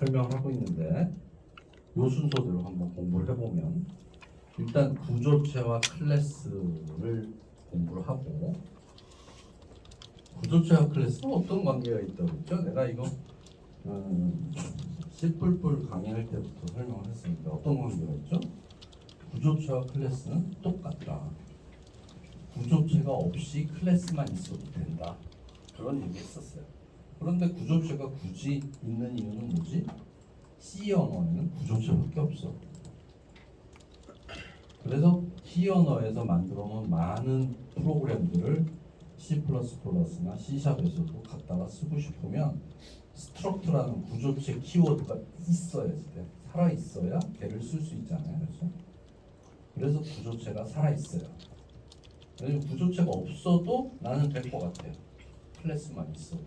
설명을 하고 있는데 요 순서대로 한번 공부를 해보면 일단 구조체와 클래스를 공부를 하고 구조체와 클래스는 어떤 관계가 있다고 했죠? 내가 이거 C++ 강의할 때부터 설명을 했으니까 어떤 관계가 있죠? 구조체와 클래스는 똑같다. 구조체가 없이 클래스만 있어도 된다. 그런 얘기 했었어요. 그런데 구조체가 굳이 있는 이유는 뭐지? C 언어에는 구조체밖에 없어. 그래서 C 언어에서 만들어 놓은 많은 프로그램들을 C++나 C샵에서도 갖다가 쓰고 싶으면 스트럭트라는 구조체 키워드가 있어야지 돼. 살아있어야 걔를 쓸 수 있잖아요. 그래서 구조체가 살아있어요. 그래서 구조체가 없어도 나는 될 것 같아요. 클래스만 있어도.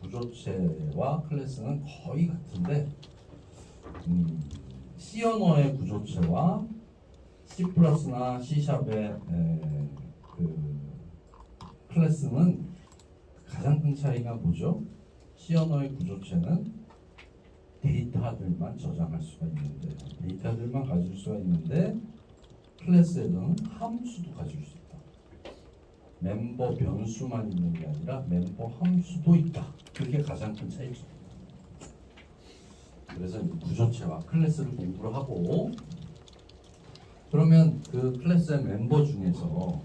구조체와 클래스는 거의 같은데 C 언어의 구조체와 C++나 C샵의 그 클래스는 가장 큰 차이가 뭐죠? C 언어의 구조체는 데이터들만 저장할 수가 있는데 데이터들만 가질 수가 있는데 클래스에서는 함수도 가질 수 있다. 멤버 변수만 있는 게 아니라 멤버 함수도 있다. 그게 가장 큰 차이죠. 그래서 구조체와 클래스를 공부를 하고 그러면 그 클래스의 멤버 중에서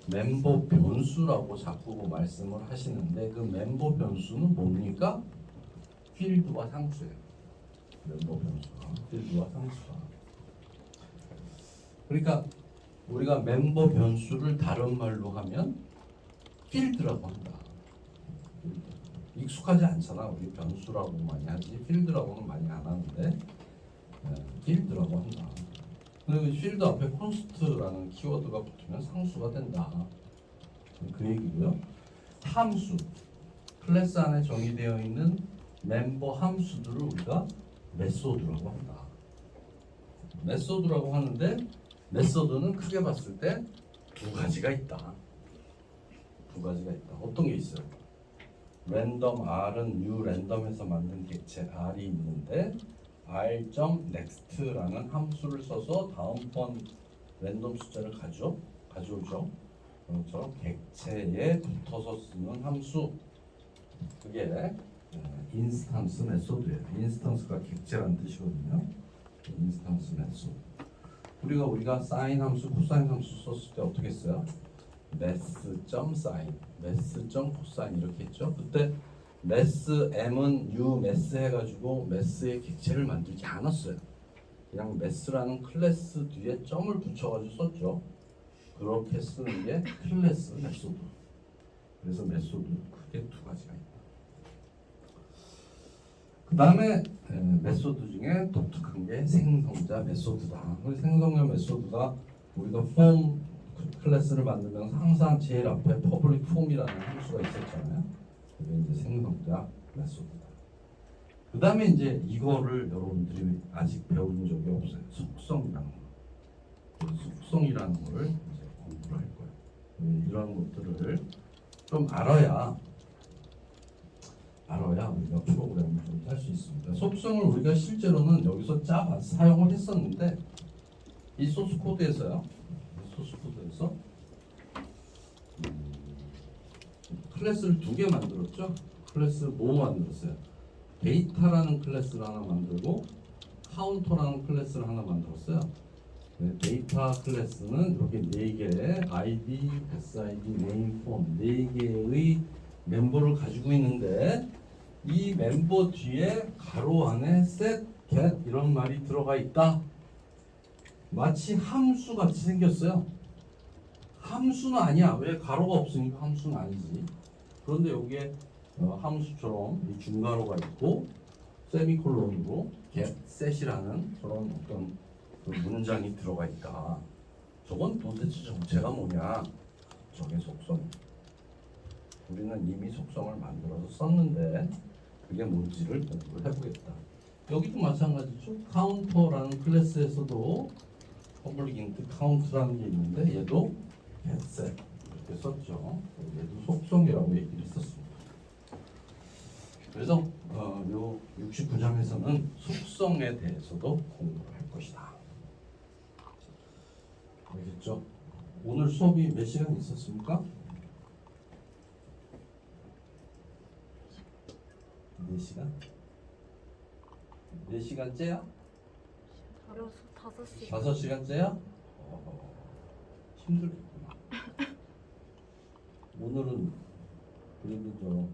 멤버 변수라고 자꾸 말씀을 하시는데 그 멤버 변수는 뭡니까? 필드와 상수예요. 멤버 변수가 필드와 상수가. 그러니까 우리가 멤버 변수를 다른 말로 하면 필드라고 한다. 익숙하지 않잖아. 우리 변수라고 많이 하지 필드라고는 많이 안 하는데 필드라고 한다. 그리고 필드 앞에 콘스트라는 키워드가 붙으면 상수가 된다. 그 얘기고요. 함수, 클래스 안에 정의되어 있는 멤버 함수들을 우리가 메소드라고 한다. 메소드라고 하는데 메소드는 크게 봤을 때 두 가지가 있다. 두 가지가 있다. 어떤 게 있어요? 랜덤 R은 new 랜덤에서 만든 객체 R이 있는데 r.next라는 함수를 써서 다음번 랜덤 숫자를 가져오죠. 그렇죠. 객체에 붙어서 쓰는 함수 그게 인스턴스 메소드예요. 인스턴스가 객체라는 뜻이거든요. 인스턴스 메소드. 우리가 사인 함수, 코사인 함수 썼을 때 어떻게 써요? mass.sin, mass.cosine 이렇게 했죠. 그때 mass m은 new mass 해가지고 mass의 객체를 만들지 않았어요. 그냥 mass라는 클래스 뒤에 점을 붙여가지고 썼죠. 그렇게 쓰는 게 클래스 메소드. 그래서 메소드 크게 두 가지가 있다. 그 다음에 메소드 중에 독특한 게 생성자 메소드다. 생성자 메소드가 우리가 폼 클래스를 만들면서 항상 제일 앞에 퍼블릭 폼이라는 함수가 있었잖아요. 그게 이제 생성자 메소드다. 그 다음에 이제 이거를 여러분들이 아직 배운 적이 없어요. 속성이라는 거. 속성이라는 거를 이제 공부를 할 거예요. 이런 것들을 좀 알아야 우리가 프로그램을 좀 할 수 있습니다. 속성을 우리가 실제로는 여기서 사용을 했었는데 이 소스 코드에서 클래스를 두 개 만들었죠. 클래스 뭐 만들었어요? 데이터라는 클래스를 하나 만들고 카운터라는 클래스를 하나 만들었어요. 데이터 클래스는 이렇게 4개의 ID, SID, 네임, 폰 4개의 멤버를 가지고 있는데 이 멤버 뒤에 가로 안에 set, get 이런 말이 들어가 있다. 마치 함수 같이 생겼어요. 함수는 아니야. 왜? 가로가 없으니까 함수는 아니지. 그런데 여기에 함수처럼 이 중괄호가 있고 세미콜론으로 get, set이라는 그런 어떤 그 문장이 들어가 있다. 저건 도대체 정체가 뭐냐? 저게 속성. 우리는 이미 속성을 만들어서 썼는데 그게 뭔지를 공부를 해보겠다. 여기도 마찬가지죠. 카운터라는 클래스에서도 퍼블릭 인트 카운트라는 게 있는데 얘도 getset 이렇게 썼죠. 얘도 속성이라고 얘기를 했었습니다. 그래서 요 69장에서는 속성에 대해서도 공부를 할 것이다. 알겠죠? 오늘 수업이 몇 시간 있었습니까? 4시간? 4시간째야? 어려서 5시간. 5시간째야? 힘들겠구나. 오늘은 그래도 저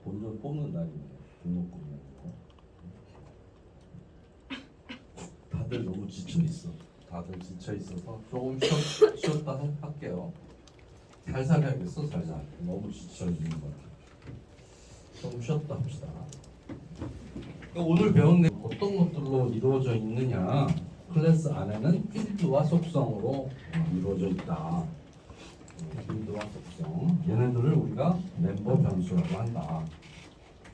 본전 뽑는 날이네. 등록금이라는 거. 다들 너무 지쳐 있어. 다들 지쳐 있어서 조금 쉬었다 할게요. 살살 해야겠어, 살살. 너무 지쳐 있는 것 같아. 조금 쉬었다 합시다. 그러니까 오늘 배운 내용 어떤 것들로 이루어져 있느냐? 클래스 안에는 필드와 속성으로 이루어져 있다. 필드와 속성. 얘네들을 우리가 멤버 변수라고 한다.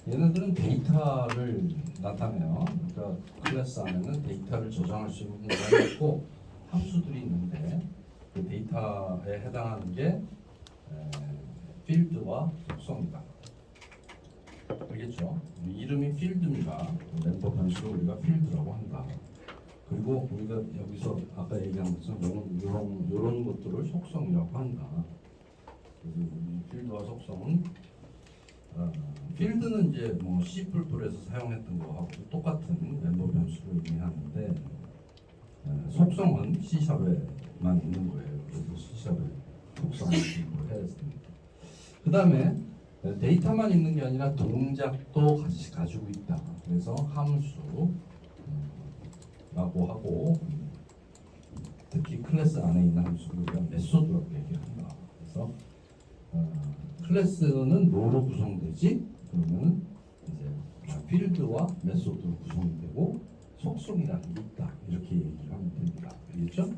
얘네들은 데이터를 나타내요. 그러니까 클래스 안에는 데이터를 저장할 수 있는 공간이 있고 함수들이 있는데 그 데이터에 해당하는 게 필드와 속성이다. 알겠죠? 이름이 필드입니다. 멤버 변수를 우리가 필드라고 한다. 그리고 우리가 여기서 아까 얘기한 것처럼 이런 것들을 속성이라고 한다. 그래서 이 필드와 속성은 필드는 이제 뭐 C++에서 사용했던 거하고 똑같은 멤버 변수를 의미하는데 속성은 C샵에만 있는 거예요. 그래서 C샵에 속성을 해야 됩니다. 그 다음에 데이터만 있는 게 아니라 동작도 같이 가지고 있다. 그래서 함수라고 하고 특히 클래스 안에 있는 함수를 우리가 메소드라고 얘기한다. 그래서 클래스는 뭐로 구성되지? 그러면 이제 필드와 메소드로 구성되고 속성이라는 게 있다. 이렇게 얘기를 하면 됩니다. 알겠죠?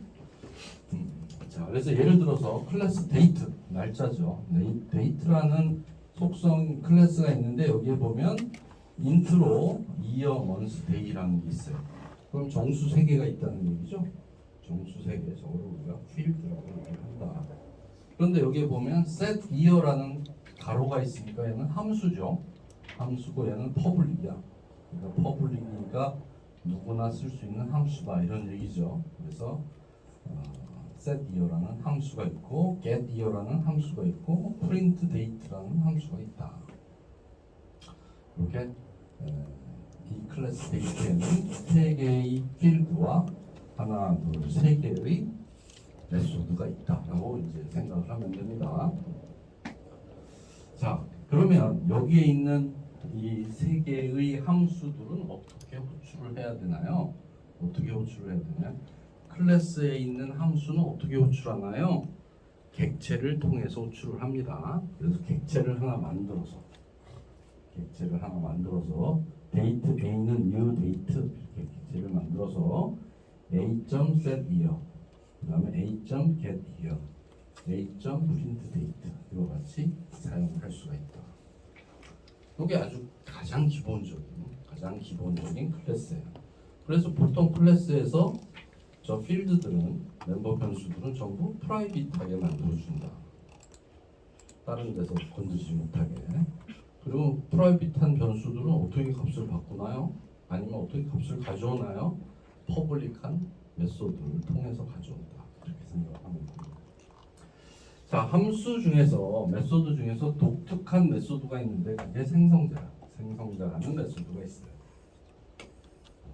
자, 그래서 예를 들어서 클래스 데이트 날짜죠. 데이트라는 속성 클래스가 있는데 여기에 보면 인트로 year, month, day라는 게 있어요. 그럼 정수 3개가 있다는 얘기죠. 정수 3개, 저거를 우리가 필드라고 얘기한다. 그런데 여기에 보면 set year라는 가로가 있으니까 얘는 함수죠. 함수고 얘는 퍼블릭이야. 그러니까 퍼블릭이니까 누구나 쓸 수 있는 함수다 이런 얘기죠. 그래서 set year라는 함수가 있고 get year라는 함수가 있고 print date라는 함수가 있다. 이렇게 이 클래스 데이트에는 3개의 필드와 하나, 둘, 3개의 메소드가 있다라고 이제 생각을 하면 됩니다. 자, 그러면 여기에 있는 이 3개의 함수들은 어떻게 호출을 해야 되나요? 어떻게 호출을 해야 되나요? 클래스에 있는 함수는 어떻게 호출하나요? 객체를 통해서 호출을 합니다. 그래서 객체를 하나 만들어서 데이트 A는 new date 이렇게 객체를 만들어서 A.set year 그 다음에 A.get year A.print date 이와 같이 사용을 할 수가 있다. 이게 아주 가장 기본적인 클래스예요. 그래서 보통 클래스에서 저 필드들은 멤버 변수들은 전부 프라이빗하게 만들어준다. 다른 데서 건드리지 못하게. 그리고 프라이빗한 변수들은 어떻게 값을 바꾸나요? 아니면 어떻게 값을 가져오나요? 퍼블릭한 메소드를 통해서 가져온다. 이렇게 생각하면 됩니다. 자, 함수 중에서 메소드 중에서 독특한 메소드가 있는데 그게 생성자라는 메소드가 있어요.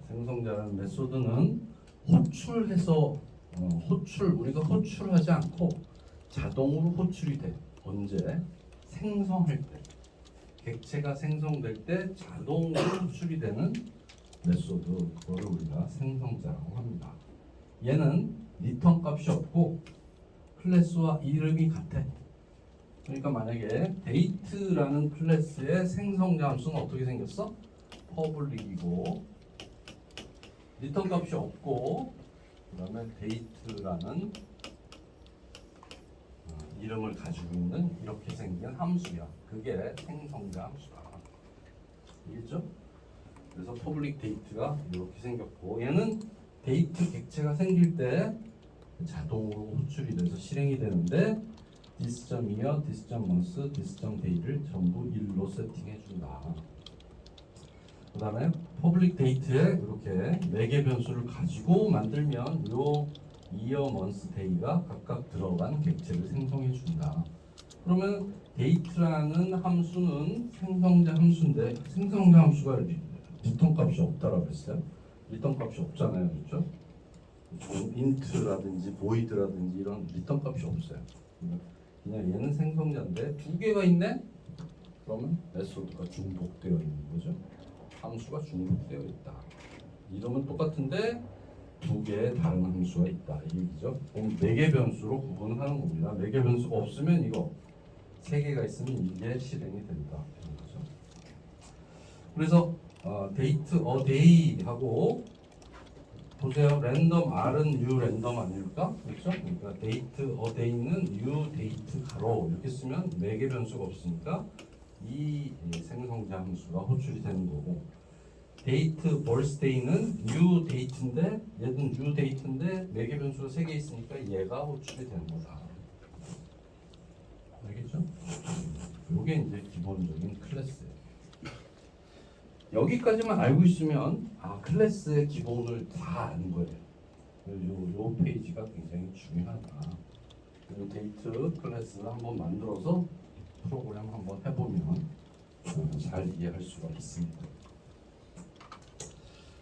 생성자라는 메소드는 우리가 호출하지 않고 자동으로 호출이 돼. 언제? 생성할 때. 객체가 생성될 때 자동으로 호출이 되는 메소드, 그거를 우리가 생성자라고 합니다. 얘는 리턴 값이 없고 클래스와 이름이 같아. 그러니까 만약에 데이트라는 클래스의 생성자 함수는 어떻게 생겼어? 퍼블릭이고 리턴 값이 없고 그 다음에 데이트라는 이름을 가지고 있는 이렇게 생긴 함수야. 그게 생성자 함수다. 알겠죠? 그래서 퍼블릭 데이트가 이렇게 생겼고 얘는 데이트 객체가 생길 때 자동으로 호출이 돼서 실행이 되는데 this.year, this.month, this.day를 전부 1로 세팅해 준다. 그다음에 퍼블릭 데이트에 이렇게 4개 변수를 가지고 만들면 요 이어 먼스 데이가 각각 들어간 객체를 생성해 준다. 그러면 데이트라는 함수는 생성자 함수인데 생성자 함수가 리턴 값이 없다라고 했어요. 리턴 값이 없잖아요, 그렇죠? 인트라든지 보이드라든지 이런 리턴 값이 없어요. 그냥 얘는 생성자인데 2개가 있네? 그러면 메소드가 중복되어 있는 거죠. 함수가 중복되어 있다. 이름은 똑같은데 2개의 다른 함수가 있다. 이 얘기죠. 그럼 4개 변수로 구분하는 겁니다. 4개 변수가 없으면 이거 3개가 있으면 이게 실행이 된다. 이런 거죠. 그래서 데이트 어데이 하고 보세요. 랜덤 R은 U 랜덤 아닐까? 그렇죠? 그러니까 데이트 어데이는 U 데이트 가로 이렇게 쓰면 4개 변수가 없으니까 이 생성자 함수가 호출이 되는 거고 데이트 벌스데이는 U 데이트인데 얘는 U 데이트인데 4개 변수가 3개 있으니까 얘가 호출이 되는 거다. 알겠죠? 요게 이제 기본적인 클래스예요. 여기까지만 알고 있으면 클래스의 기본을 다 아는 거예요. 요 페이지가 굉장히 중요하다. 이 데이트 클래스를 한번 만들어서 프로그램 한번 해보면 잘 이해할 수가 있습니다.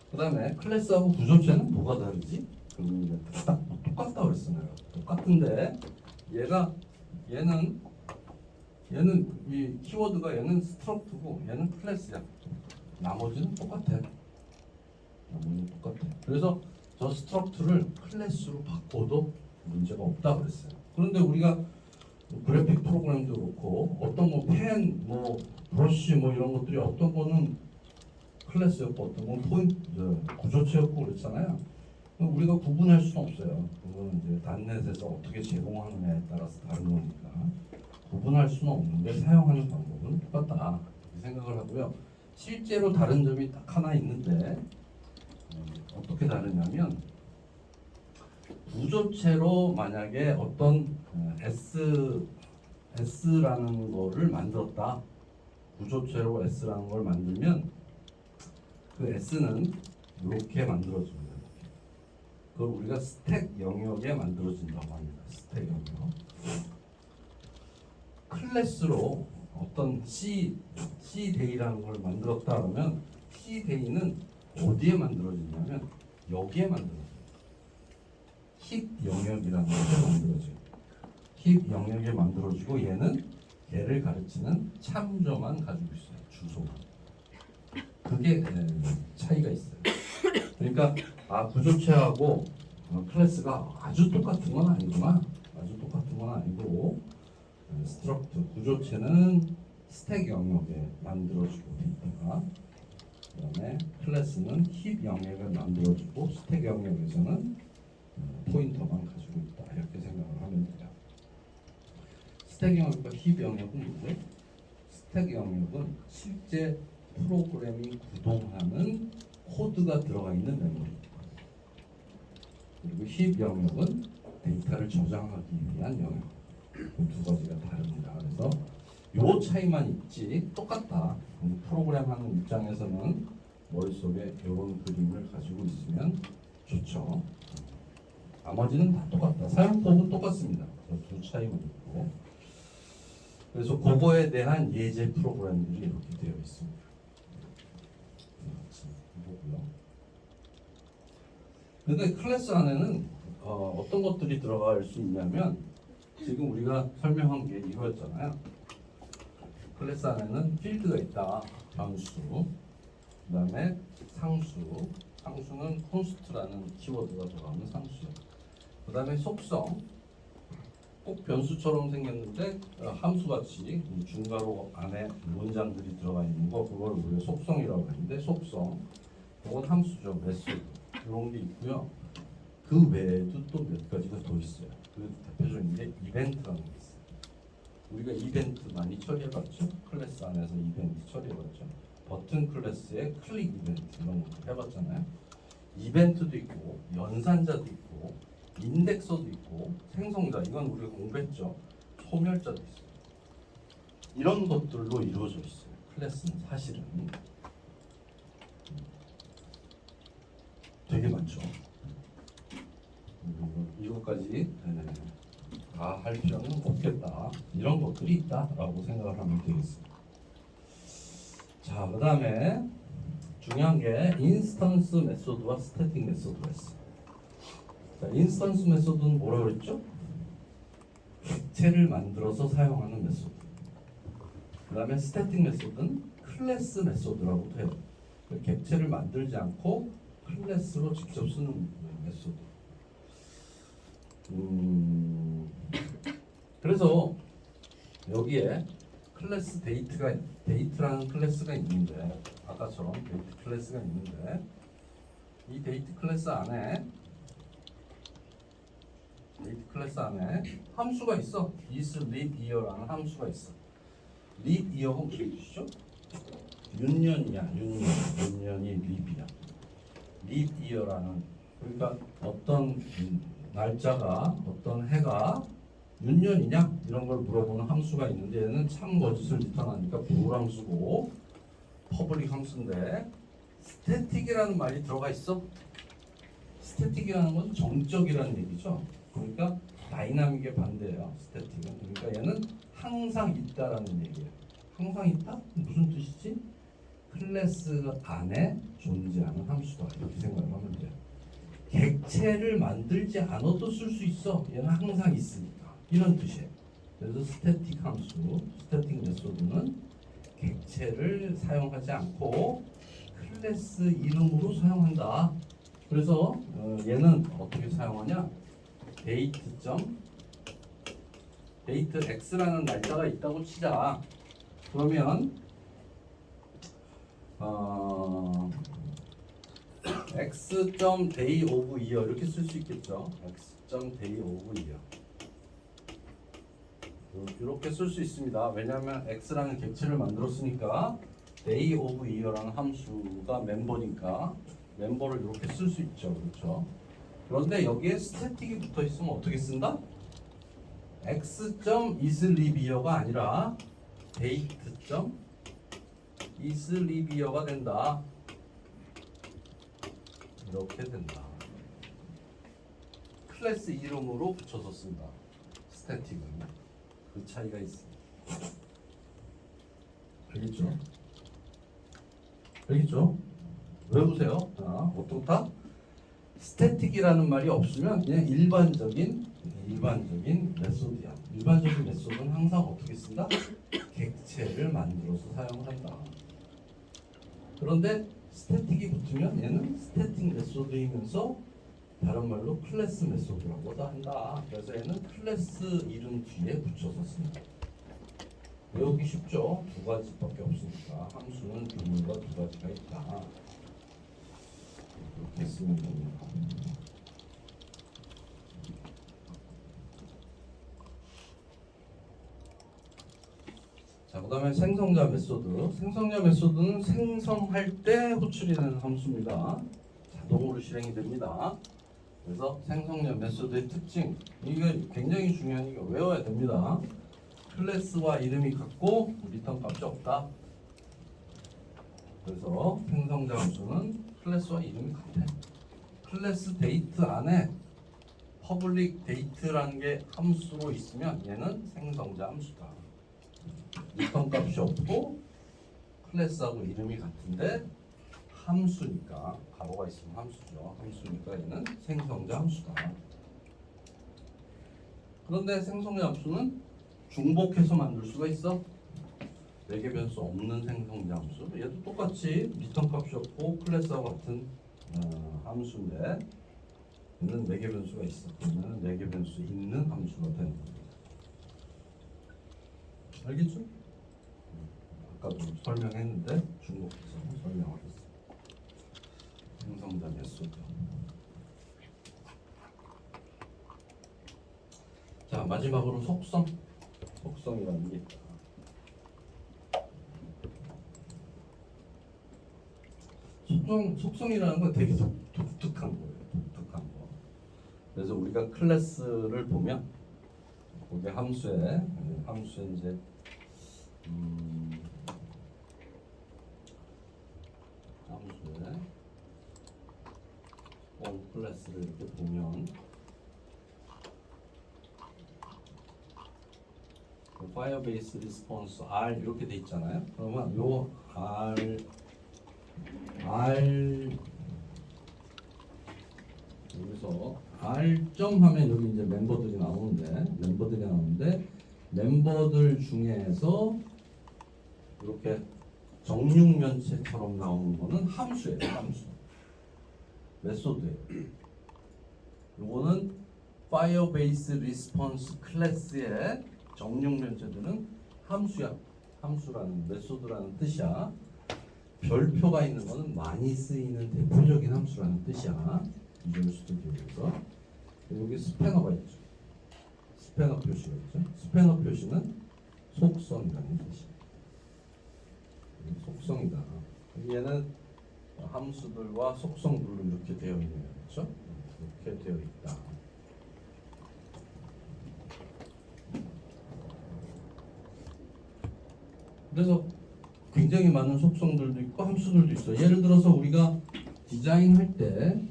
그 다음에 클래스하고 구조체는 뭐가 다르지? 그러면 이제 딱 똑같다고 그랬어요. 똑같은데 얘는 이 키워드가 얘는 스트럭트고 얘는 클래스야. 나머지는 똑같아. 그래서 저 스트럭트를 클래스로 바꿔도 문제가 없다 그랬어요. 그런데 우리가 그래픽 프로그램도 그렇고 어떤 펜, 브러쉬 이런 것들이 어떤 거는 클래스였고 어떤 건 포인트, 구조체였고 그랬잖아요. 우리가 구분할 수는 없어요. 그거는 이제 단넷에서 어떻게 제공하느냐에 따라서 다른 거니까 구분할 수는 없는데 사용하는 방법은 똑같다 이렇게 생각을 하고요. 실제로 다른 점이 딱 하나 있는데 어떻게 다르냐면 구조체로 만약에 어떤 S라는 거를 만들었다. 구조체로 S라는 걸 만들면 그 S는 이렇게 만들어집니다. 그걸 우리가 스택 영역에 만들어진다고 합니다. 스택 영역. 클래스로 어떤 C-Day라는 걸 만들었다 그러면 C-Day는 어디에 만들어지냐면 여기에 만들어져요. 힙 영역이라는 것에 만들어져요. 힙 영역에 만들어지고 얘는 얘를 가르치는 참조만 가지고 있어요. 주소만. 그게 차이가 있어요. 그러니까 구조체하고 클래스가 아주 똑같은 건 아니구나. 아주 똑같은 건 아니고 스트럭트 구조체는 스택 영역에 만들어지고 있다가 그다음에 클래스는 힙 영역에 만들어지고 스택 영역에서는 포인터만 가지고 있다. 이렇게 생각을 하면 돼요. 스택 영역과 힙 영역은 뭐죠? 스택 영역은 실제 프로그램이 구동하는 코드가 들어가 있는 메모리. 그리고 힙 영역은 데이터를 저장하기 위한 영역. 그 두 가지가 다릅니다. 그래서 요 차이만 있지 똑같다. 프로그램 하는 입장에서는 머릿속에 이런 그림을 가지고 있으면 좋죠. 나머지는 다 똑같다. 사용법은 똑같습니다. 두 차이만 있고. 그래서 그거에 대한 예제 프로그램들이 이렇게 되어 있습니다. 근데 클래스 안에는 어떤 것들이 들어갈 수 있냐면 지금 우리가 설명한 게 이거였잖아요. 클래스 안에는 필드가 있다. 변수, 그 다음에 상수는 콘스트라는 키워드가 들어가는 상수. 그 다음에 속성, 꼭 변수처럼 생겼는데 함수같이 중괄호 안에 문장들이 들어가 있는 거, 그걸 우리가 속성이라고 하는데 속성, 그건 함수죠. 메소드 이런 게 있고요. 그 외에도 또 몇 가지가 더 있어요. 그 대표적인 게 이벤트라는 게 있어요. 우리가 이벤트 많이 처리해봤죠? 클래스 안에서 이벤트 처리해봤죠? 버튼 클래스에 클릭 이벤트 이런 거 해봤잖아요. 이벤트도 있고 연산자도 있고 인덱서도 있고 생성자, 이건 우리가 공부했죠. 소멸자도 있어요. 이런 것들로 이루어져 있어요. 클래스는 사실은. 것까지 다 할 필요는 없겠다. 이런 것들이 있다라고 생각을 하면 되겠습니다. 자, 그 다음에 중요한 게 인스턴스 메소드와 스태틱 메소드가 있어요. 자, 인스턴스 메소드는 뭐라고 그랬죠? 객체를 만들어서 사용하는 메소드. 그 다음에 스태틱 메소드는 클래스 메소드라고 해요. 객체를 만들지 않고 클래스로 직접 쓰는 메소드. 그래서 여기에 클래스 데이트라는 클래스가 있는데, 아까처럼 데이트 클래스가 있는데, 이 데이트 클래스 안에 함수가 있어. is leap year라는 함수가 있어. leap year가 무슨 뜻이죠? 윤년이야. 윤년이 leap이야. leap year라는, 그러니까 어떤 날짜가, 어떤 해가 윤년이냐 이런 걸 물어보는 함수가 있는데, 얘는 참 거짓을 리턴하니까 부울 함수고 퍼블릭 함수인데, 스태틱이라는 말이 들어가 있어. 스태틱이라는 건 정적이라는 얘기죠. 그러니까 다이나믹의 반대예요. 스태틱은. 그러니까 얘는 항상 있다라는 얘기예요. 항상 있다? 무슨 뜻이지? 클래스 안에 존재하는 함수다. 이렇게 생각을 하면 돼요. 객체를 만들지 않아도 쓸 수 있어. 얘는 항상 있으니까. 이런 뜻이에요. 그래서 스태틱 함수, 스태틱 메소드는 객체를 사용하지 않고 클래스 이름으로 사용한다. 그래서 얘는 어떻게 사용하냐? 데이트 x라는 날짜가 있다고 치자. 그러면 x.day of year 이렇게 쓸 수 있겠죠. x.day of year 이렇게 쓸 수 있습니다. 왜냐하면 x라는 객체를 만들었으니까 day of year라는 함수가 멤버니까 멤버를 이렇게 쓸 수 있죠. 그렇죠? 그런데 여기에 스태틱이 붙어 있으면 어떻게 쓴다? x.isLeapYear가 아니라 date.isLeapYear가 된다. 이렇게 된다. 클래스 이름으로 붙여서 쓴다. 스태틱은 그 차이가 있습니다. 알겠죠? 외우세요. 어떻다? 스태틱이라는 말이 없으면 그냥 일반적인 메소드야. 일반적인 메소드는 항상 어떻게 쓴다? 객체를 만들어서 사용을 한다. 그런데 스태틱이 붙으면 얘는 스태틱 메소드이면서 다른 말로 클래스 메소드라고도 한다. 그래서 얘는 클래스 이름 뒤에 붙여서 씁니다. 외우기 쉽죠? 두 가지밖에 없으니까. 함수는 규모가 두 가지가 있다. 이렇게 쓰면 됩니다. 자, 그 다음에 생성자 메소드. 생성자 메소드는 생성할 때 호출이 되는 함수입니다. 자동으로 실행이 됩니다. 그래서 생성자 메소드의 특징, 이게 굉장히 중요하니까 외워야 됩니다. 클래스와 이름이 같고 리턴 값이 없다. 그래서 생성자 함수는 클래스와 이름이 같아. 클래스 데이트 안에 퍼블릭 데이트라는 게 함수로 있으면 얘는 생성자 함수다. 리턴 값이 없고 클래스하고 이름이 같은데 함수니까, 가로가 있으면 함수죠. 함수니까 얘는 생성자 함수다. 그런데 생성자 함수는 중복해서 만들 수가 있어. 매개 변수 없는 생성자 함수. 얘도 똑같이 리턴 값이 없고 클래스하고 같은 함수인데 얘는 매개 변수가 있어. 그러면 매개 변수 있는 함수가 되는 겁니다. 알겠죠? 아까도 설명했는데 중복해서 설명하겠습니다. 생성자 메소드. 자, 마지막으로 속성이라는 게 있다. 속성이라는 건 되게 독특한 거예요. 독특한 거. 그래서 우리가 클래스를 보면 거기 함수에 이제 함수에 클래스를 이렇게 보면 Firebase Response R 이렇게 돼 있잖아요. 그러면 요 R 여기서 R 점 하면 여기 이제 멤버들이 나오는데 멤버들 중에서 이렇게 정육면체처럼 나오는 거는 함수예요. 함수. 메소드예요. 요거는 Firebase Response 클래스의 정육면체들은 함수야. 함수라는 메소드라는 뜻이야. 별표가 있는 거는 많이 쓰이는 대표적인 함수라는 뜻이야. 비주얼 스튜디오에서. 여기 스패너가 있죠. 스패너 표시가 있죠. 스패너 표시는 속성이라는 뜻이야. 속성이다. 얘는 함수들과 속성들로 이렇게 되어 있는 거죠. 이렇게 되어 있다. 그래서 굉장히 많은 속성들도 있고 함수들도 있어. 예를 들어서 우리가 디자인할 때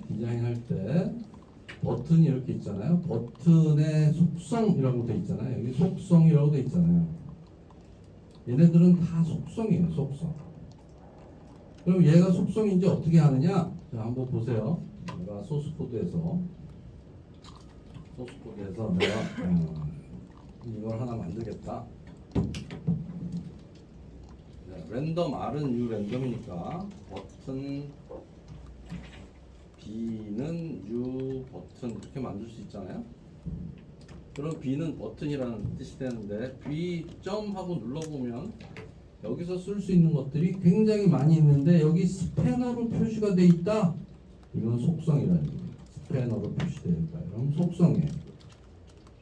버튼이 이렇게 있잖아요. 버튼의 속성이라고 돼 있잖아요. 여기 속성이라고 돼 있잖아요. 얘네들은 다 속성이에요. 속성. 그럼 얘가 속성인지 어떻게 하느냐? 자, 한번 보세요. 내가 소스 코드에서 내가 이걸 하나 만들겠다. 랜덤 R은 U 랜덤이니까 버튼 B는 U 버튼 이렇게 만들 수 있잖아요. 그럼 B는 버튼이라는 뜻이 되는데 B 점 하고 눌러보면 여기서 쓸 수 있는 것들이 굉장히 많이 있는데 여기 스패너로 표시가 돼 있다. 이건 속성이라는 거예요. 스패너로 표시되어 있다. 이건 속성이에요.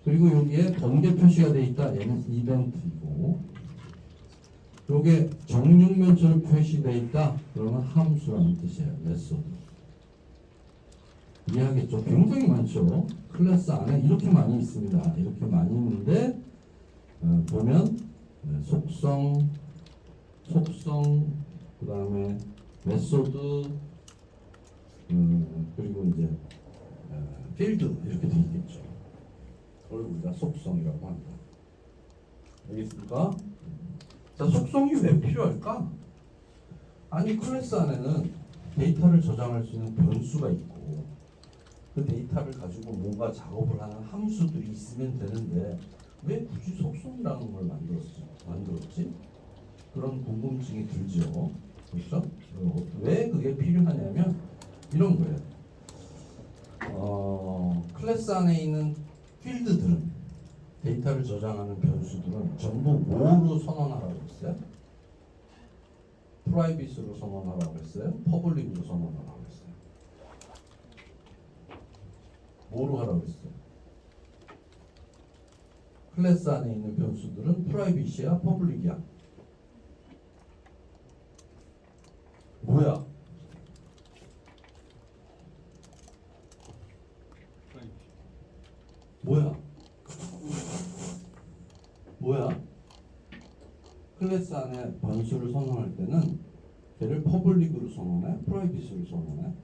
그리고 여기에 번개 표시가 돼 있다. 얘는 이벤트이고. 요게 정육면체로 표시되어 있다. 그러면 함수라는 뜻이에요. 메소드. 이해하겠죠? 굉장히 많죠. 클래스 안에 이렇게 많이 있습니다. 이렇게 많이 있는데 보면 속성, 그 다음에 메소드, 그리고 이제 필드 이렇게 되어 있겠죠. 그걸 우리가 속성이라고 한다. 알겠습니까? 자, 속성이 왜 필요할까? 아니, 클래스 안에는 데이터를 저장할 수 있는 변수가 있고 그 데이터를 가지고 뭔가 작업을 하는 함수들이 있으면 되는데 왜 굳이 속성이라는 걸 만들었지? 그런 궁금증이 들죠. 그렇죠? 왜 그게 필요하냐면 이런 거예요. 클래스 안에 있는 필드들은 데이터를 저장하는 변수들은 전부 뭐로 선언하라고 했어요? 프라이빗으로 선언하라고 했어요? 퍼블릭으로 선언하라고 했어요? 뭐로 하라고 했어요? 클래스 안에 있는 변수들은 프라이빗이야? 퍼블릭이야? 뭐야? 뭐야? 클래스 안에 변수를 선언할 때는 걔를 퍼블릭으로 선언해? 프라이빗으로 선언해?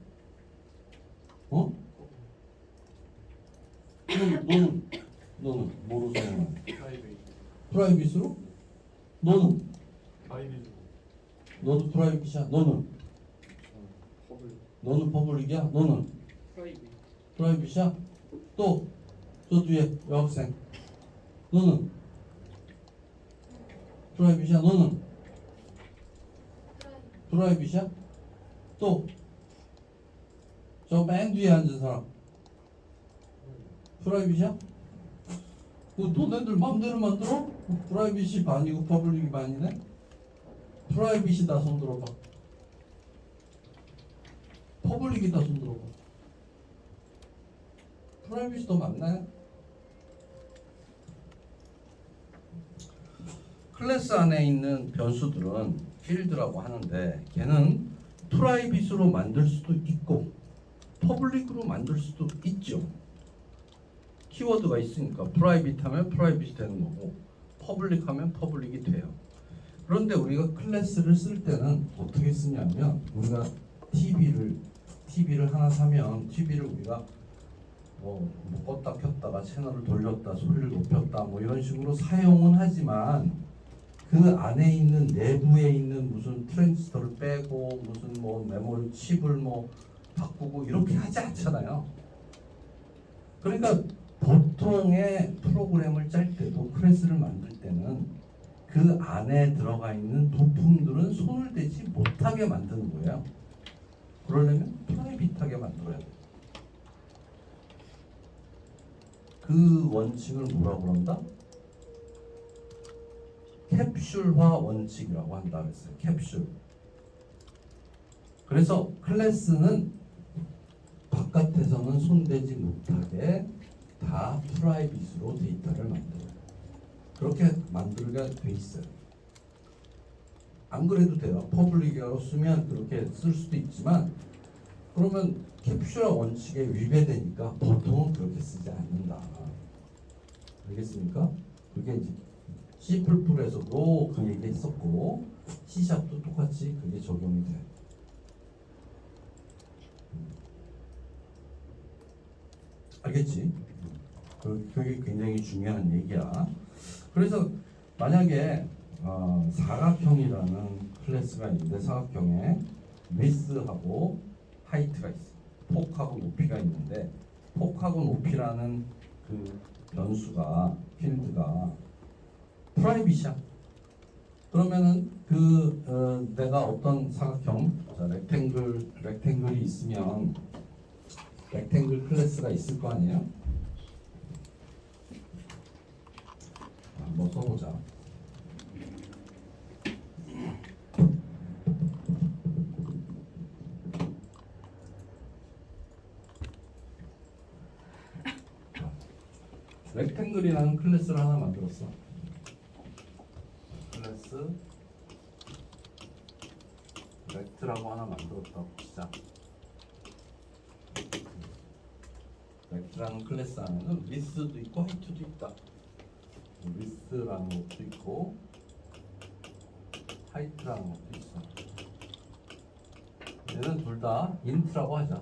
너는 뭐로 선언해? 프라이빗으로? 너는? 너도 프라이빗이야? 너는 퍼블릭이야? 너는? 프라이빗이야? 또? 저 뒤에 여학생 너는? 프라이빗이야? 너는? 프라이빗이야? 또? 저 맨 뒤에 앉은 사람 프라이빗이야? 너네들 맘대로 만들어? 프라이빗이 반이고 퍼블릭이 반이네? 프라이빗이다 손 들어봐. 퍼블릭이다 손 들어봐. 프라이빗이 더 많나요? 클래스 안에 있는 변수들은 필드라고 하는데 걔는 프라이빗으로 만들 수도 있고 퍼블릭으로 만들 수도 있죠. 키워드가 있으니까 프라이빗 하면 프라이빗이 되는 거고 퍼블릭 하면 퍼블릭이 돼요. 그런데 우리가 클래스를 쓸 때는 어떻게 쓰냐면 우리가 TV를 하나 사면 TV를 우리가 뭐 껐다 켰다가 채널을 돌렸다 소리를 높였다 뭐 이런 식으로 사용은 하지만 그 안에 있는 내부에 있는 무슨 트랜지스터를 빼고 무슨 뭐 메모리 칩을 뭐 바꾸고 이렇게 하지 않잖아요. 그러니까 보통의 프로그램을 짤 때도 클래스를 만들 때는 그 안에 들어가 있는 부품들은 손을 대지 못하게 만드는 거예요. 그러려면 프라이빗하게 만들어야 돼요. 그 원칙을 뭐라고 그런다? 캡슐화 원칙이라고 한다 그랬어요. 캡슐. 그래서 클래스는 바깥에서는 손대지 못하게 다 프라이빗으로 데이터를 만들어요. 그렇게 만들게 돼 있어요. 안 그래도 돼요. 퍼블릭이라고 쓰면 그렇게 쓸 수도 있지만 그러면 캡슐화 원칙에 위배되니까 보통은 그렇게 쓰지 않는다. 알겠습니까? 그게 이제 C++에서도 그 얘기 했었고 C샵도 똑같이 그게 적용이 돼요. 알겠지? 그게 굉장히 중요한 얘기야. 그래서 만약에 사각형이라는 클래스가 있는데 사각형에 width하고 height가 있어. 폭하고 높이가 있는데 폭하고 높이라는 그 변수가 필드가 프라이빗이야. 그러면은 내가 어떤 사각형, 자, 렉탱글이 있으면 렉탱글 클래스가 있을 거 아니에요? 한번 써보자. 렉탱글이라는 클래스를 하나 만들었어. 클래스 렉트라고 하나 만들었다고 시작. 렉트라는 클래스 안에는 width도 있고 height도 있다. width라는 것도 있고 height라는 것도 있어. 얘는 둘 다 int라고 하자.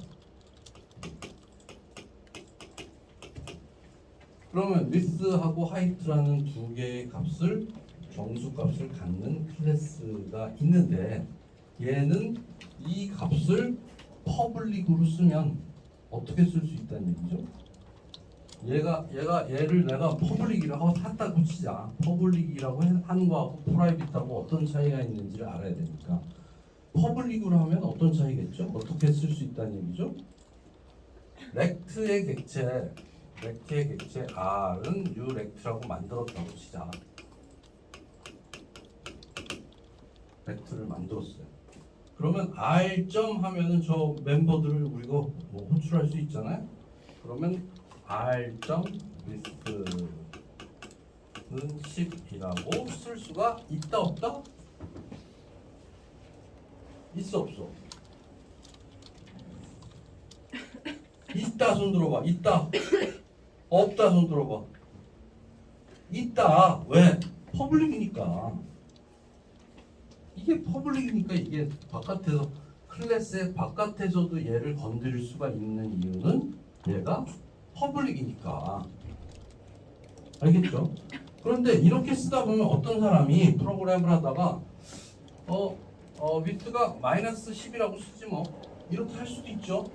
그러면 width하고 height라는 두 개의 값을 정수값을 갖는 클래스가 있는데 얘는 이 값을 퍼블릭으로 쓰면 어떻게 쓸 수 있다는 얘기죠? 얘를 내가 퍼블릭이라고 갖다 붙이자. 퍼블릭이라고 하는 거하고 프라이빗하고 어떤 차이가 있는지를 알아야 되니까 퍼블릭으로 하면 어떤 차이겠죠? 어떻게 쓸 수 있다는 얘기죠? 렉트의 객체 R은 u렉트라고 만들었다고 치자. 렉트를 만들었어요. 그러면 R 점 하면은 저 멤버들을 우리가 뭐 호출할 수 있잖아요. 그러면 R 점 width는 10이라고 쓸 수가 있다 없다? 있어 없어? 있다 손 들어봐. 있다. 없다 손 들어봐. 있다. 왜? 퍼블릭이니까. 이게 퍼블릭이니까 이게 바깥에서 클래스의 바깥에서도 얘를 건드릴 수가 있는 이유는 얘가 퍼블릭이니까. 알겠죠? 그런데 이렇게 쓰다 보면 어떤 사람이 프로그램을 하다가 width가 마이너스 10이라고 쓰지 뭐 이렇게 할 수도 있죠.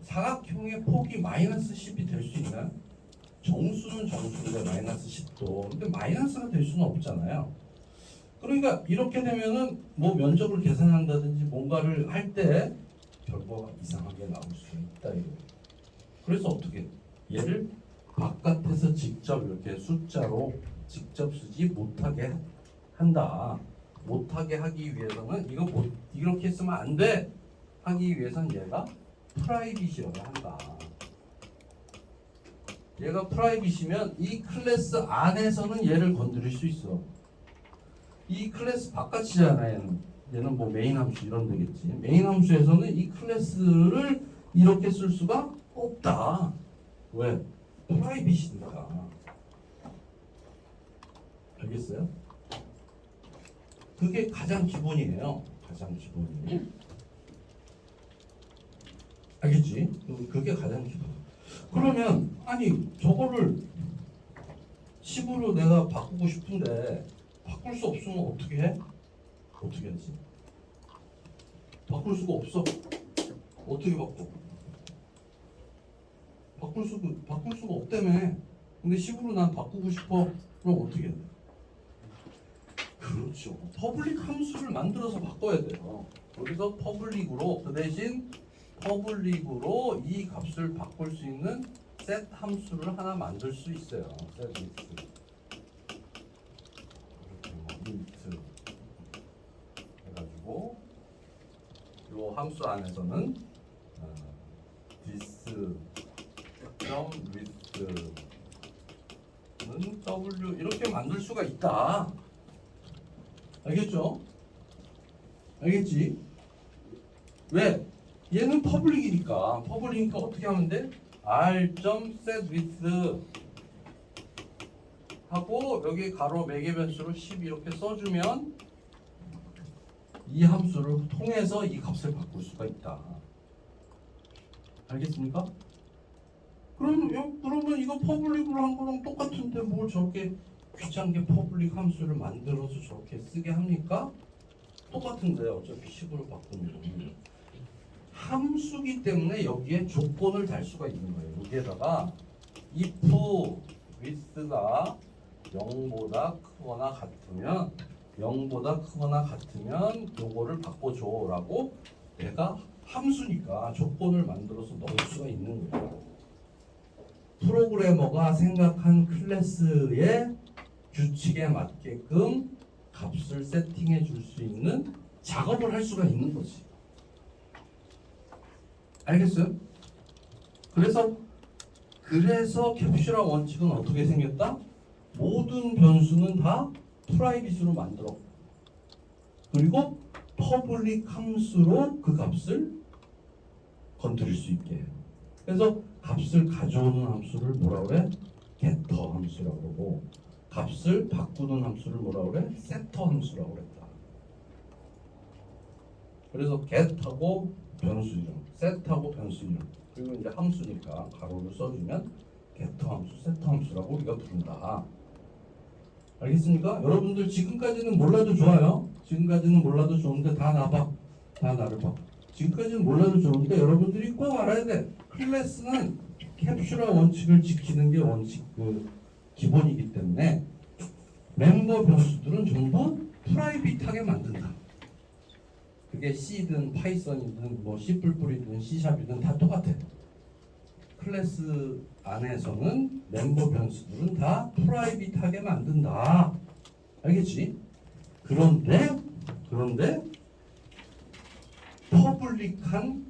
사각형의 폭이 마이너스 10이 될 수 있나요? 정수는 정수인데 마이너스 10도. 근데 마이너스가 될 수는 없잖아요. 그러니까 이렇게 되면은 뭐 면적을 계산한다든지 뭔가를 할 때 결과가 이상하게 나올 수 있다 이거. 그래서 어떻게 얘를 바깥에서 직접 이렇게 숫자로 직접 쓰지 못하게 한다. 못하게 하기 위해서는 이렇게 쓰면 안 돼. 하기 위해서는 얘가 프라이빗이어야 한다. 얘가 프라이빗이면 이 클래스 안에서는 얘를 건드릴 수 있어. 이 클래스 바깥이잖아요. 얘는 뭐 메인 함수 이런 데겠지. 메인 함수에서는 이 클래스를 이렇게 쓸 수가 없다. 왜? 프라이빗이니까. 알겠어요? 그게 가장 기본이에요. 가장 기본이. 알겠지? 그게 가장 기본. 그러면 아니 저거를 10으로 내가 바꾸고 싶은데 바꿀 수 없으면 어떻게 해? 어떻게 하지? 바꿀 수가 없어. 어떻게 바꿔? 바꿀 수가 없다며. 근데 10으로 난 바꾸고 싶어. 그럼 어떻게 해야 돼? 그렇죠. 퍼블릭 함수를 만들어서 바꿔야 돼요. 여기서 퍼블릭으로 그 대신 퍼블릭으로 이 값을 바꿀 수 있는 셋 함수를 하나 만들 수 있어요. 셋 리스트. 이렇게 뭐 인트 해가지고 이 함수 안에서는 this 점 with는 w 이렇게 만들 수가 있다. 알겠죠? 알겠지? 왜? 얘는 퍼블릭이니까 어떻게 하면 돼? r.setWidth 하고 여기 가로 매개 변수로 10 이렇게 써주면 이 함수를 통해서 이 값을 바꿀 수가 있다. 알겠습니까? 그러면 이거 퍼블릭으로 한 거랑 똑같은데 뭘 저렇게 귀찮게 퍼블릭 함수를 만들어서 저렇게 쓰게 합니까? 똑같은데 어차피 10으로 바꾸면 함수기 때문에 여기에 조건을 달 수가 있는 거예요. 여기에다가 if with가 0보다 크거나 같으면 요거를 바꿔줘라고 내가 함수니까 조건을 만들어서 넣을 수가 있는 거예요. 프로그래머가 생각한 클래스의 규칙에 맞게끔 값을 세팅해 줄 수 있는 작업을 할 수가 있는 거지. 알겠어요? 그래서 캡슐화 원칙은 어떻게 생겼다? 모든 변수는 다 프라이빗으로 만들어. 그리고 퍼블릭 함수로 그 값을 건드릴 수 있게 해요. 그래서 값을 가져오는 함수를 뭐라 그래? getter 함수라고 그러고 값을 바꾸는 함수를 뭐라 그래? setter 함수라고 그랬다. 그래서 get하고 변수 이름, set하고 변수 이름, 그리고 이제 함수니까 가로를 써주면 getter 함수, setter 함수라고 우리가 부른다. 알겠습니까? 여러분들 지금까지는 몰라도 좋아요. 지금까지는 몰라도 좋은데 다 나를 봐. 지금까지는 몰라도 좋은데 여러분들이 꼭 알아야 돼. 클래스는 캡슐화 원칙을 지키는 게 원칙 기본이기 때문에 멤버 변수들은 전부 프라이빗하게 만든다. 그게 C든 파이썬이든 뭐 C++이든 C샵이든 다 똑같아. 클래스 안에서는 멤버 변수들은 다 프라이빗하게 만든다. 알겠지? 그런데 퍼블릭한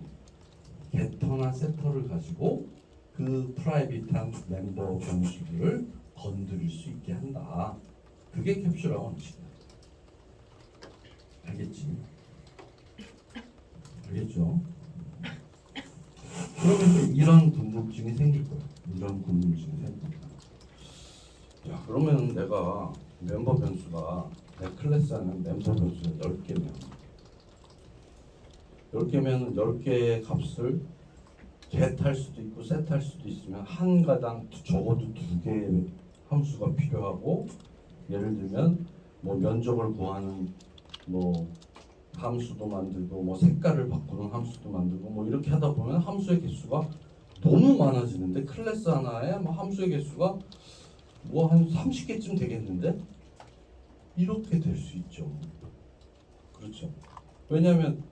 getter나 setter를 가지고 그 프라이빗한 멤버 변수들을 건드릴 수 있게 한다. 그게 캡슐화 원칙이야. 알겠지? 알겠죠? 그러면 또 이런 궁금증이 생길 거야. 야, 그러면 내가 멤버 변수가 내 클래스 안에 멤버 변수가 10개면 10개의 값을 get할 수도 있고 set할 수도 있으면 한 가당 적어도 2개의 함수가 필요하고, 예를 들면 뭐 면적을 구하는 뭐 함수도 만들고 뭐 색깔을 바꾸는 함수도 만들고 뭐 이렇게 하다 보면 함수의 개수가 너무 많아지는데 클래스 하나에 뭐 함수의 개수가 뭐 한 30개쯤 되겠는데 이렇게 될 수 있죠. 그렇죠. 왜냐하면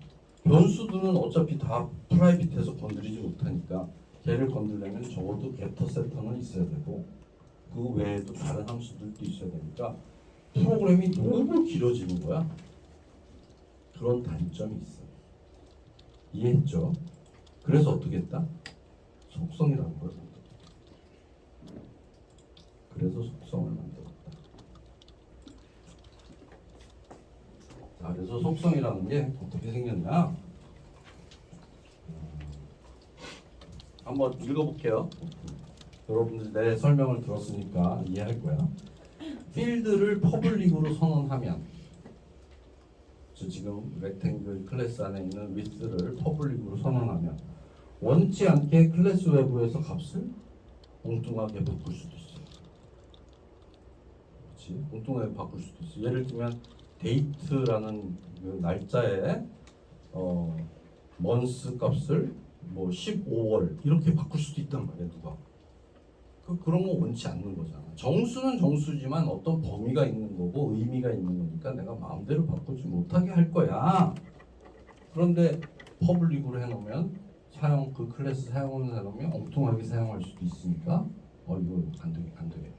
변수들은 어차피 다 프라이빗해서 건드리지 못하니까 걔를 건드려면 적어도 getter, setter는 있어야 되고 그 외에도 다른 함수들도 있어야 되니까 프로그램이 너무 길어지는 거야. 그런 단점이 있어. 이해했죠? 그래서 어떻게 했다? 속성이라는 걸 만들었다. 그래서 속성을 만들었다. 자, 그래서 속성이라는 게 어떻게 생겼냐? 한번 읽어볼게요. 여러분들 내 설명을 들었으니까 이해할 거야. 필드를 퍼블릭으로 선언하면, 저 지금 렉탱글 클래스 안에 있는 width를 퍼블릭으로 선언하면 원치 않게 클래스 외부에서 값을 엉뚱하게 바꿀 수도 있어요. 그렇지? 엉뚱하게 바꿀 수도 있어요. 예를 들면 데이트라는 그 날짜에 먼스 값을 뭐 15월 이렇게 바꿀 수도 있단 말이야 누가. 그런 거 원치 않는 거잖아. 정수는 정수지만 어떤 범위가 있는 거고 의미가 있는 거니까 내가 마음대로 바꾸지 못하게 할 거야. 그런데 퍼블릭으로 해놓으면 그 클래스 사용을 해놓으면 엉뚱하게 사용할 수도 있으니까 이거 안 되게.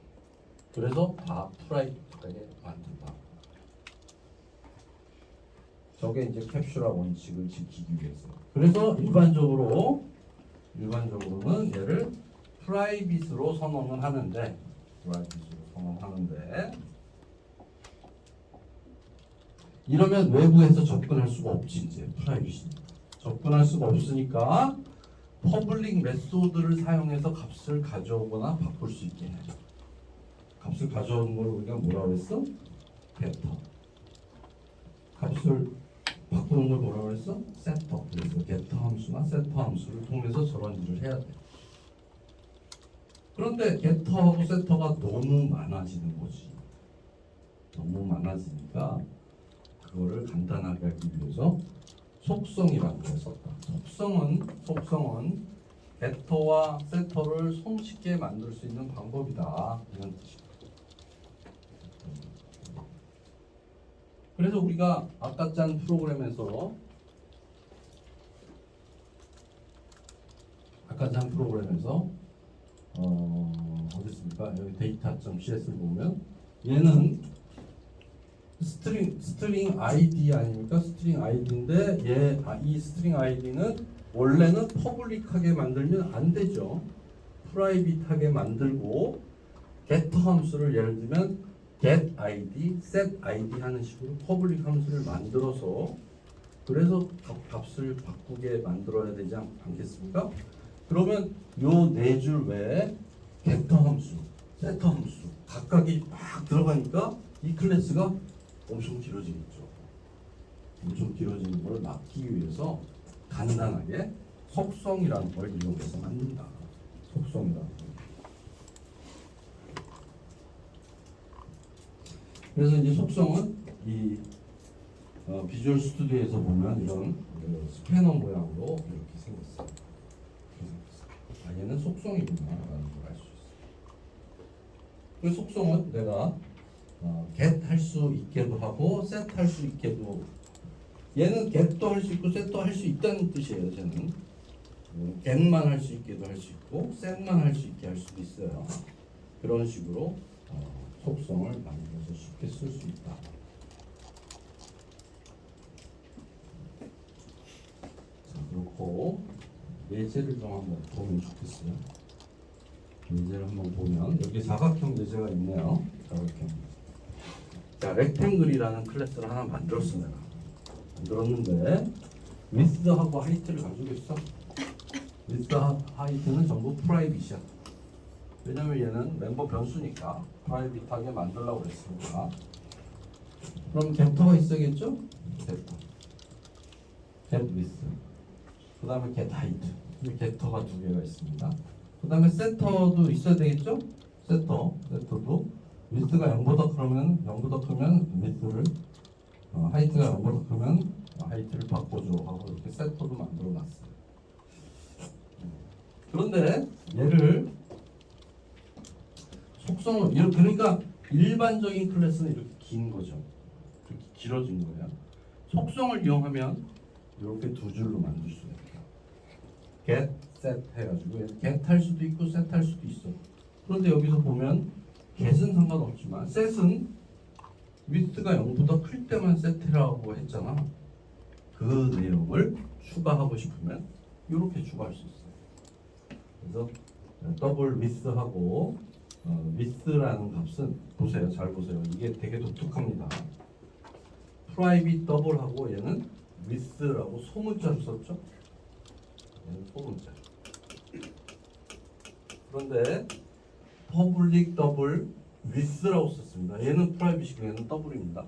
그래서 다 프라이빗하게 만든다. 저게 이제 캡슐화 원칙을 지키기 위해서. 그래서 일반적으로는 얘를 프라이빗으로 선언을 하는데 이러면 외부에서 접근할 수가 없지. 이제 프라이빗이 접근할 수가 없으니까 퍼블릭 메소드를 사용해서 값을 가져오거나 바꿀 수 있게 해. 값을 가져오는 걸 우리가 뭐라고 했어? 게터. 값을 바꾸는 걸 뭐라고 했어? 세터. 그래서 게터 함수나 세터 함수를 통해서 저런 일을 해야 돼. 그런데 게터하고 세터가 너무 많아지는 거지. 너무 많아지니까 그거를 간단하게 하기 위해서 속성이라는 걸 썼다. 속성은 게터와 세터를 손쉽게 만들 수 있는 방법이다. 이런 뜻이다. 그래서 우리가 아까 짠 프로그램에서 어디 있습니까? 여기 data.cs를 보면 얘는 스트링 ID 아닙니까? 스트링 ID인데 이 스트링 ID는 원래는 퍼블릭하게 만들면 안 되죠. 프라이빗하게 만들고 getter 함수를 예를 들면 get ID, set ID 하는 식으로 퍼블릭 함수를 만들어서 그래서 값을 바꾸게 만들어야 되지 않겠습니까? 그러면 요 네 줄 외에 getter 함수, setter 함수 각각이 막 들어가니까 이 클래스가 엄청 길어지겠죠. 엄청 길어지는 걸 막기 위해서 간단하게 속성이라는 걸 이용해서 만든다. 속성이라는 걸. 그래서 이제 속성은 이 비주얼 스튜디오에서 보면 이런 스패너 모양으로 이렇게 생겼어요. 얘는 속성이구나라는 걸 알 수 있어요. 그 속성은 내가 get 할 수 있게도 하고 set 할 수 있게도 얘는 get도 할 수 있고 set도 할 수 있다는 뜻이에요. 쟤는 get만 할 수 있게도 할 수 있고 set만 할 수 있게 할 수도 있어요. 그런 식으로 속성을 만들어서 쉽게 쓸 수 있다. 자, 그렇고 예제를 좀 한번 보면 좋겠어요. 예제를 한번 보면 여기 사각형 예제가 있네요. 사각형. 자, 렉탱글이라는 클래스를 하나 만들었어 내가. 만들었는데 width하고 height를 가지고 있어. width, height는 전부 프라이빗이야. 왜냐면 얘는 멤버 변수니까 프라이빗하게 만들려고 그랬으니까. 그럼 get터가 있어야겠죠? getter. get width. 그 다음에 get height. 이 get터가 두 개가 있습니다. 그 다음에 setter도 있어야 되겠죠? setter도 width가 0보다 크면 width를 height가 0보다 크면 height를 바꿔줘 하고 이렇게 setter도 만들어 놨어요. 그런데 얘를 속성을 그러니까 일반적인 클래스는 이렇게 긴 거죠. 이렇게 길어진 거예요. 속성을 이용하면 이렇게 두 줄로 만들 수가 있다. get, set 해가지고 get 할 수도 있고 set 할 수도 있어. 그런데 여기서 보면 get은 상관없지만 set은 width가 0보다 클 때만 set라고 했잖아. 그 내용을 추가하고 싶으면 이렇게 추가할 수 있어요. 그래서 더블 width하고 width라는 값은 보세요. 잘 보세요. 이게 되게 독특합니다. private double하고 얘는 width라고 소문자로 썼죠. 얘는 소문자. 그런데 public double width라고 썼습니다. 얘는 private이고 얘는 double입니다.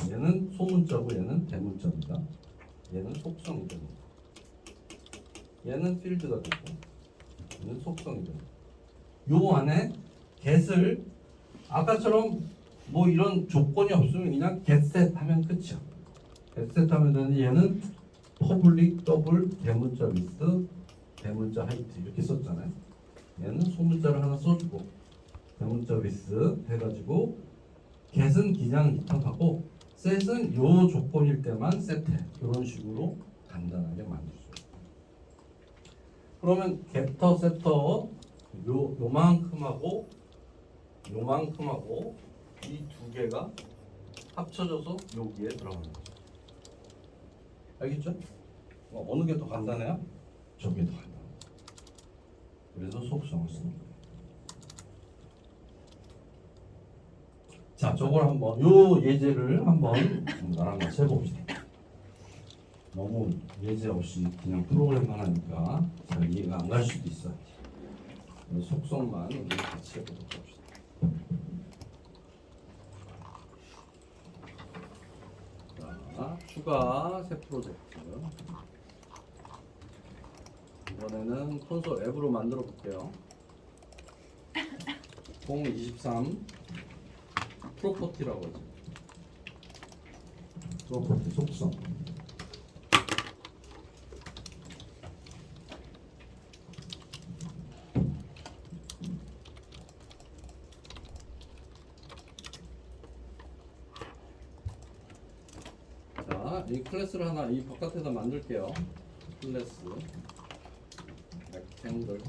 얘는 소문자고 얘는 대문자입니다. 얘는 속성이 됩니다. 얘는 필드가 되고 얘는 속성이 되고 요 안에 get을 아까처럼 뭐 이런 조건이 없으면 그냥 getset 하면 끝이야. getset 하면 되는데 얘는 public 더블 대문자 with 대문자 height 이렇게 썼잖아요. 얘는 소문자를 하나 써주고 대문자 with 해가지고 get은 그냥 리턴하고 set은 요 조건일 때만 set해. 이런 식으로 간단하게 만들 수 있어요. 그러면 getter, setter 요만큼하고 요만큼하고 이 두 개가 합쳐져서 여기에 들어가는 거죠. 알겠죠? 어느 게 더 간단해요? 저게 더 간단해요. 그래서 속성을 쓰는 거예요. 자, 저걸 한번 요 예제를 한번 나랑 같이 해봅시다. 너무 예제 없이 그냥 프로그램만 하니까 잘 이해가 안 갈 수도 있어요. 속성만 우리 같이 해보도록 합시다. 자, 추가 새 프로젝트. 이번에는 콘솔 앱으로 만들어 볼게요. 023 프로퍼티라고 하죠. 프로퍼티 속성. 자, 이 클래스를 하나 이 바깥에다 만들게요. 클래스 렉탱글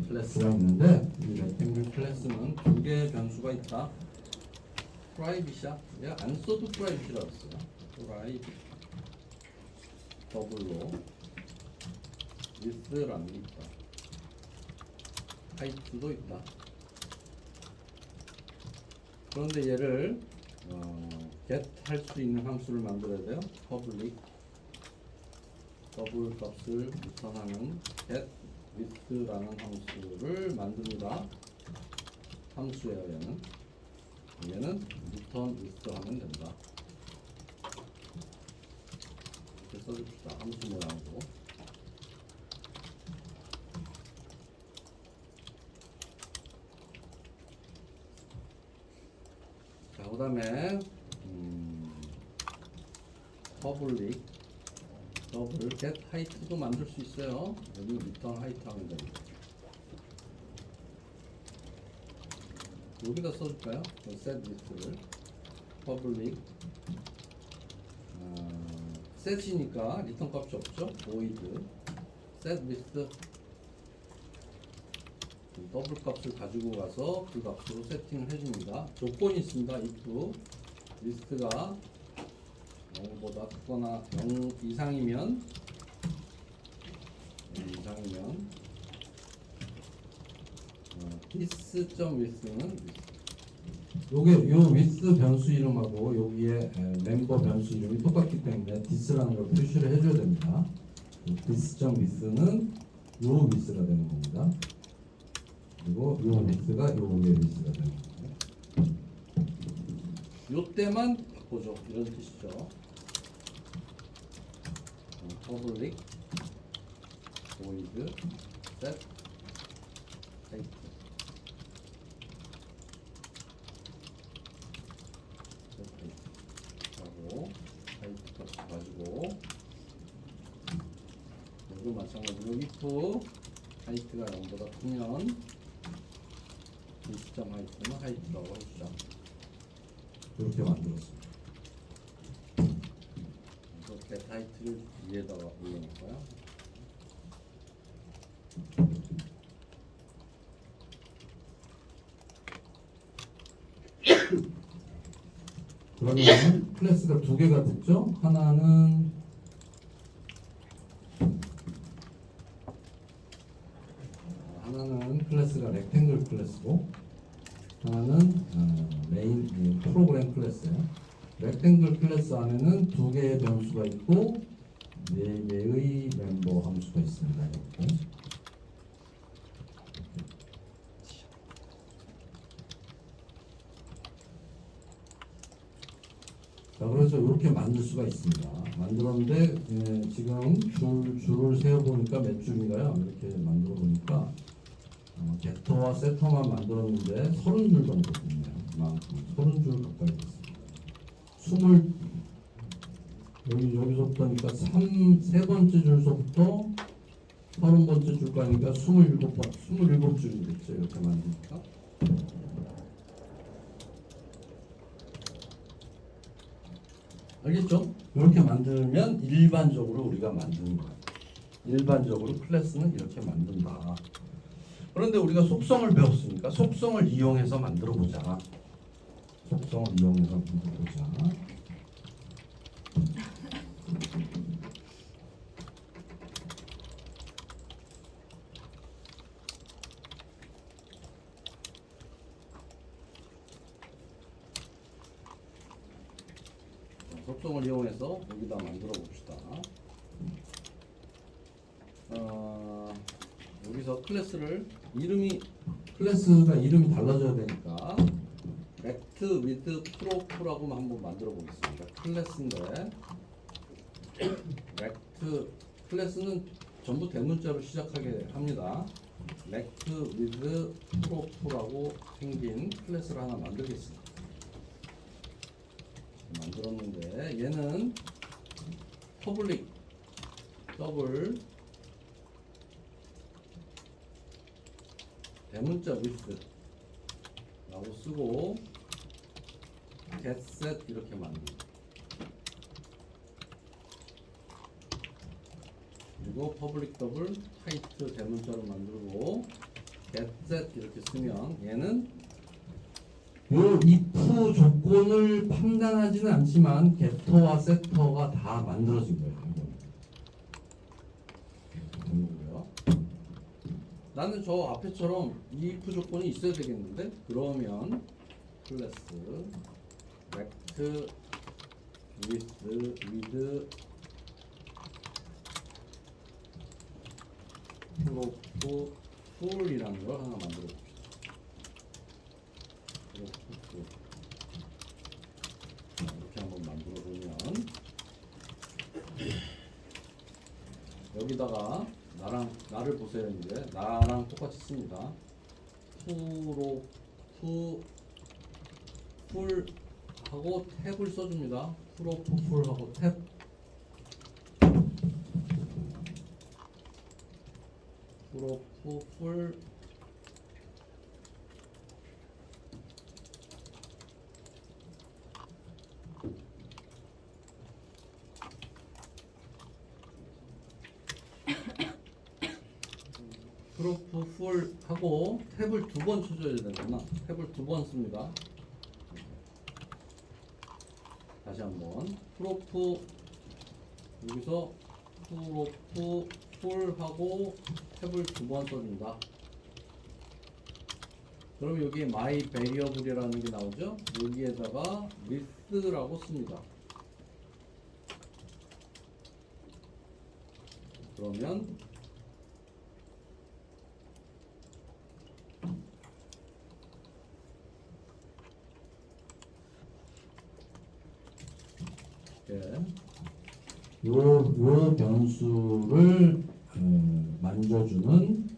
클래스가 있는데 이 렉탱글 클래스는 두 개의 변수가 있다. 프라이빗이야. 얘가 안 써도 프라이빗이라고 했어요. 프라이빗 더블로 with라는 게 있다. 하이트도 있다. 그런데 얘를 get 할 수 있는 함수를 만들어야 돼요. public 더블 값을 리턴하는 get with라는 함수를 만듭니다. 함수예요. 얘는 return with 하면 된다. 이렇게 써줍시다. 함수 모양으로. 자, 그 다음에 public 더블 get height도 만들 수 있어요. 여기 return height 하면 됩니다. 여기다 써줄까요? set with를 public set이니까 return 값이 없죠. void set with 더블 값을 가지고 가서 그 값으로 세팅을 해줍니다. 조건이 있습니다. if 리스트가 0보다 크거나 0 이상이면 this.with는 요게 요 with 변수 이름하고 여기에 멤버 변수 이름이 똑같기 때문에 this라는 걸 표시를 해줘야 됩니다. this.with는 요 with가 되는 겁니다. 그리고 요 with가 요 위에 with가 되는 겁니다. 요 때만 바꿔줘. 이런 뜻이죠. public void set height 하고 height 값 가지고 여기도 마찬가지로 if height가 0보다 크면 이 시점 height는 height라고 해주자. 이렇게 만들었습니다. get height를 위에다가 올려놓을까요? 그러면 클래스가 두 개가 됐죠? 하나는 클래스가 렉탱글 클래스고 하나는 메인 프로그램 클래스예요. 렉탱글 클래스 안에는 두 개의 변수가 있고 네 개의 멤버 함수가 있습니다. 이렇게. 자, 그래서 이렇게 만들 수가 있습니다. 만들었는데 지금 줄을 세어보니까 몇 줄인가요? 이렇게 만들어 보니까 게터와 세터만 만들었는데 30줄 정도 됐네요. 이만큼 30줄 가까이 됐습니다. 20 여기서부터니까 세 번째 줄서부터 30번째 줄까니까 27줄이 됐죠. 이렇게 만드니까. 알겠죠? 이렇게 만들면 일반적으로 우리가 만드는 거예요. 일반적으로 클래스는 이렇게 만든다. 그런데 우리가 속성을 배웠으니까 속성을 이용해서 만들어 보자. 속성을 이용해서 만들어 보자. 속성을 이용해서 여기다 만들어 봅시다. 여기서 클래스가 이름이 달라져야 되니까 렉트 위드 프로프라고 한번 만들어 보겠습니다. 클래스인데 렉트 클래스는 전부 대문자로 시작하게 합니다. 렉트 위드 프로프라고 생긴 클래스를 하나 만들겠습니다. 만들었는데 얘는 퍼블릭 더블 대문자 with 라고 쓰고 getset 이렇게 만듭니다. 그리고 퍼블릭 더블 타이트 대문자로 만들고 getset 이렇게 쓰면 얘는 요 if 조건을 판단하지는 않지만 get터와 set터가 다 만들어진 거예요. 이거고요. 나는 저 앞에처럼 이 if 조건이 있어야 되겠는데 그러면 클래스 rect with prop full이라는 걸 하나 만들어 봅시다. 이렇게 한번 만들어 보면 여기다가 나를 보세요. 이제 나랑 똑같이 씁니다. 풀 하고 탭을 써줍니다. 풀 하고 탭. 풀 프로프 풀 하고 탭을 2번 쳐줘야 되는구나. 탭을 2번 씁니다. 다시 한번 프로프 여기서 프로프 풀 하고 탭을 2번 써준다. 그럼 여기에 my variable이라는 게 나오죠. 여기에다가 with라고 씁니다. 그러면 요 변수를 만져주는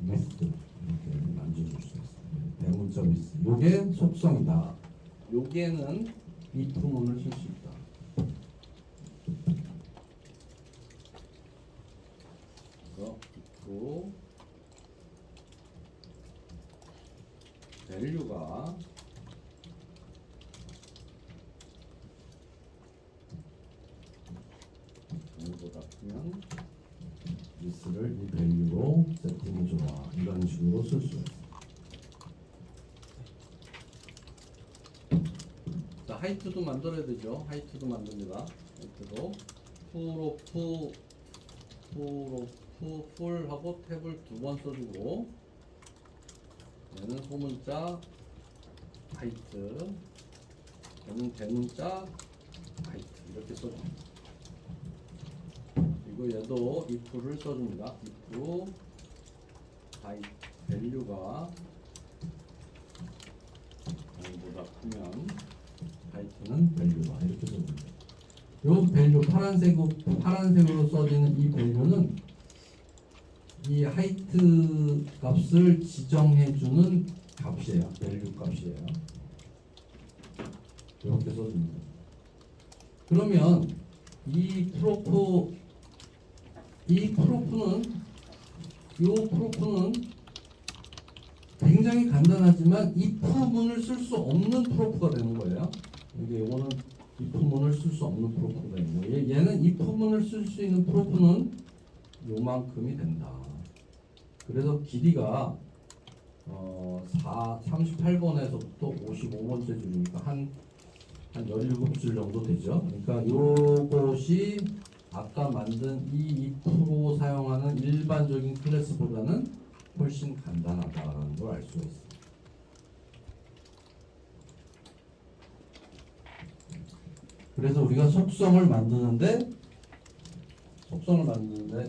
with 이렇게 만져줄 수 있어요. 대문자 with. 요게 속성이다. 요게는 if문을 쓸 수 있다. 그래서 if value가 보다 크면 리스를 이 밸류로 세팅해줘라. 이런 식으로 쓸 수 있어요. 자, 하이트도 만들어야 되죠. 하이트도 만듭니다. 하이트도 풀 하고 탭을 2번 써주고 얘는 소문자 하이트 얘는 대문자 하이트 이렇게 써줍니다. 그리고 얘도 if를 써줍니다. if value가 0보다 크면 하이트는 value다 이렇게 써줍니다. 요 밸류 파란색으로 써지는 이 밸류는 이 하이트 값을 지정해주는 값이에요. 밸류 값이에요. 이렇게 써줍니다. 그러면 이 프로프는 굉장히 간단하지만 if문을 쓸 수 없는 프로프가 되는 거예요. 이게 요거는 if문을 쓸 수 없는 프로프가 되는 거예요. 얘는 if문을 쓸 수 있는 프로프는 요만큼이 된다. 그래서 길이가 38번에서부터 55번째 줄이니까 한 17줄 정도 되죠. 그러니까 요것이 아까 만든 이 if로 사용하는 일반적인 클래스보다는 훨씬 간단하다는 걸 알 수가 있습니다. 그래서 우리가 속성을 만드는데